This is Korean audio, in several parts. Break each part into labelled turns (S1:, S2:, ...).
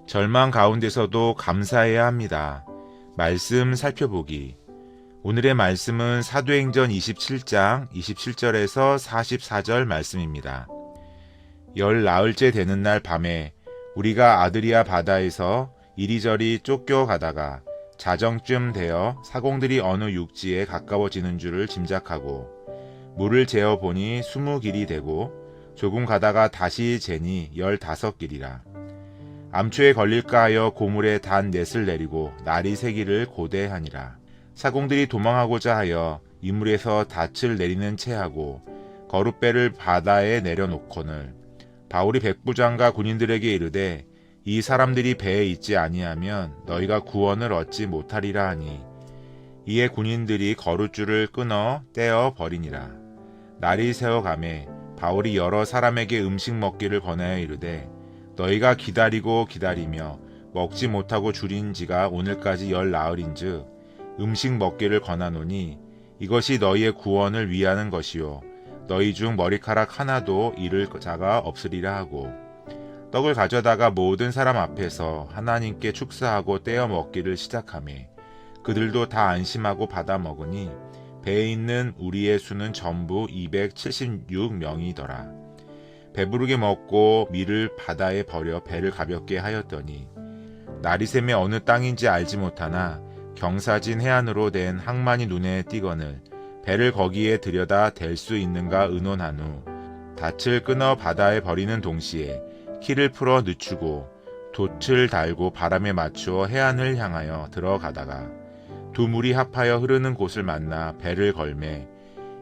S1: 절망 가운데서도 감사해야 합니다. 말씀 살펴보기. 오늘의 말씀은 사도행전 27장 27절에서 44절 말씀입니다. 열 나흘째 되는 날 밤에 우리가 아드리아 바다에서 이리저리 쫓겨가다가 자정쯤 되어 사공들이 어느 육지에 가까워지는 줄을 짐작하고 물을 재어 보니 20길이 되고 조금 가다가 다시 재니 15길이라. 암초에 걸릴까 하여 고물에 단 넷을 내리고 날이 새기를 고대하니라. 사공들이 도망하고자 하여 이물에서 닻을 내리는 채하고 거룻배를 바다에 내려놓거늘 바울이 백부장과 군인들에게 이르되 이 사람들이 배에 있지 아니하면 너희가 구원을 얻지 못하리라 하니 이에 군인들이 거룻줄을 끊어 떼어 버리니라. 날이 새어가매 바울이 여러 사람에게 음식 먹기를 권하여 이르되 너희가 기다리고 기다리며 먹지 못하고 줄인 지가 오늘까지 열 나흘인즉 음식 먹기를 권하노니 이것이 너희의 구원을 위하는 것이요 너희 중 머리카락 하나도 잃을 자가 없으리라 하고 떡을 가져다가 모든 사람 앞에서 하나님께 축사하고 떼어 먹기를 시작하매 그들도 다 안심하고 받아 먹으니 배에 있는 우리의 수는 전부 276명이더라. 배부르게 먹고 밀을 바다에 버려 배를 가볍게 하였더니 날이 새매 어느 땅인지 알지 못하나 경사진 해안으로 된 항만이 눈에 띄거늘 배를 거기에 들여다 댈 수 있는가 의논한 후 닻을 끊어 바다에 버리는 동시에 키를 풀어 늦추고 돛을 달고 바람에 맞추어 해안을 향하여 들어가다가 두 물이 합하여 흐르는 곳을 만나 배를 걸매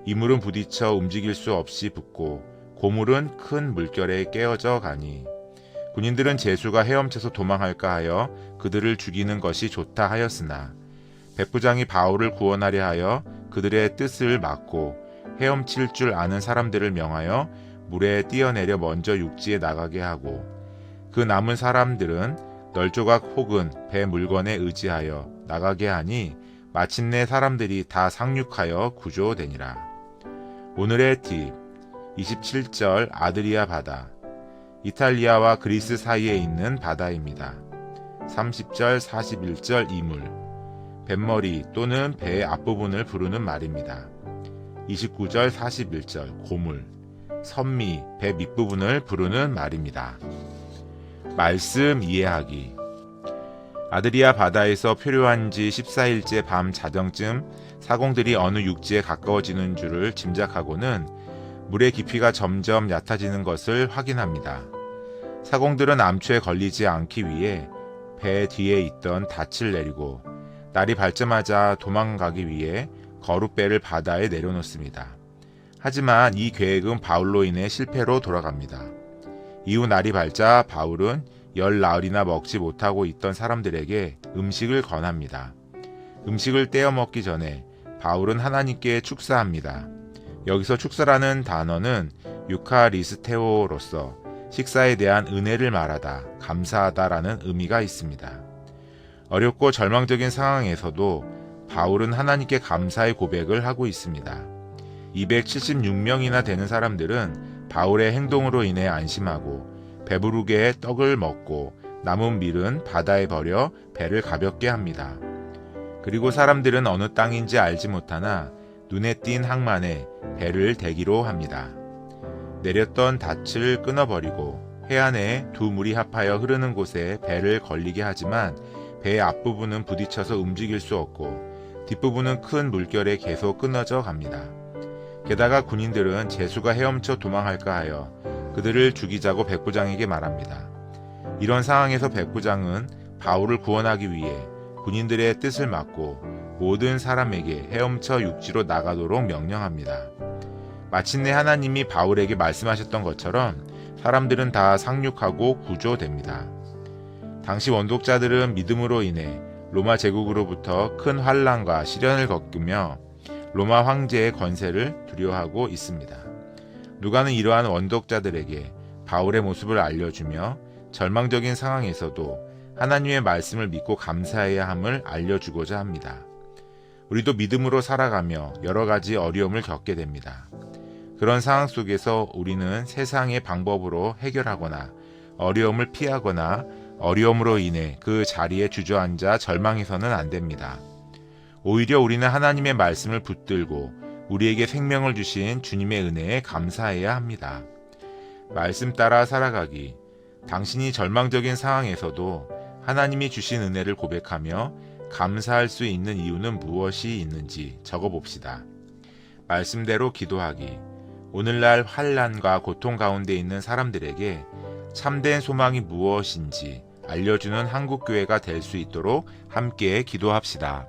S1: 이 물은 부딪혀 움직일 수 없이 붙고 고물은 큰 물결에 깨어져 가니 군인들은 제수가 헤엄쳐서 도망할까 하여 그들을 죽이는 것이 좋다 하였으나 백부장이 바울을 구원하려 하여 그들의 뜻을 막고 헤엄칠 줄 아는 사람들을 명하여 물에 뛰어내려 먼저 육지에 나가게 하고 그 남은 사람들은 널조각 혹은 배 물건에 의지하여 나가게 하니 마침내 사람들이 다 상륙하여 구조되니라. 오늘의 팁 27절 아드리아 바다. 이탈리아와 그리스 사이에 있는 바다입니다. 30절 41절 이물. 뱃머리 또는 배의 앞부분을 부르는 말입니다. 29절 41절 고물. 선미, 배 밑부분을 부르는 말입니다. 말씀 이해하기. 아드리아 바다에서 표류한 지 14일째 밤 자정쯤 사공들이 어느 육지에 가까워지는 줄을 짐작하고는 물의 깊이가 점점 얕아지는 것을 확인합니다. 사공들은 암초에 걸리지 않기 위해 배 뒤에 있던 닻을 내리고 날이 밝자마자 도망가기 위해 거룻배를 바다에 내려놓습니다. 하지만 이 계획은 바울로 인해 실패로 돌아갑니다. 이후 날이 밝자 바울은 열 나흘이나 먹지 못하고 있던 사람들에게 음식을 권합니다. 음식을 떼어 먹기 전에 바울은 하나님께 축사합니다. 여기서 축사라는 단어는 유카리스테오로서 식사에 대한 은혜를 말하다, 감사하다라는 의미가 있습니다. 어렵고 절망적인 상황에서도 바울은 하나님께 감사의 고백을 하고 있습니다. 276명이나 되는 사람들은 바울의 행동으로 인해 안심하고 배부르게 떡을 먹고 남은 밀은 바다에 버려 배를 가볍게 합니다. 그리고 사람들은 어느 땅인지 알지 못하나 눈에 띈 항만에 배를 대기로 합니다. 내렸던 닻을 끊어버리고 해안에 두 물이 합하여 흐르는 곳에 배를 걸리게 하지만 배의 앞부분은 부딪혀서 움직일 수 없고 뒷부분은 큰 물결에 계속 끊어져 갑니다. 게다가 군인들은 제수가 헤엄쳐 도망할까 하여 그들을 죽이자고 백부장에게 말합니다. 이런 상황에서 백부장은 바울을 구원하기 위해 군인들의 뜻을 막고 모든 사람에게 헤엄쳐 육지로 나가도록 명령합니다. 마침내 하나님이 바울에게 말씀하셨던 것처럼 사람들은 다 상륙하고 구조됩니다. 당시 원독자들은 믿음으로 인해 로마 제국으로부터 큰 환난과 시련을 겪으며 로마 황제의 권세를 두려워하고 있습니다. 누가는 이러한 원독자들에게 바울의 모습을 알려주며 절망적인 상황에서도 하나님의 말씀을 믿고 감사해야 함을 알려주고자 합니다. 우리도 믿음으로 살아가며 여러 가지 어려움을 겪게 됩니다. 그런 상황 속에서 우리는 세상의 방법으로 해결하거나 어려움을 피하거나 어려움으로 인해 그 자리에 주저앉아 절망해서는 안 됩니다. 오히려 우리는 하나님의 말씀을 붙들고 우리에게 생명을 주신 주님의 은혜에 감사해야 합니다. 말씀 따라 살아가기. 당신이 절망적인 상황에서도 하나님이 주신 은혜를 고백하며 감사할 수 있는 이유는 무엇이 있는지 적어봅시다. 말씀대로 기도하기. 오늘날 환난과 고통 가운데 있는 사람들에게 참된 소망이 무엇인지 알려주는 한국교회가 될 수 있도록 함께 기도합시다.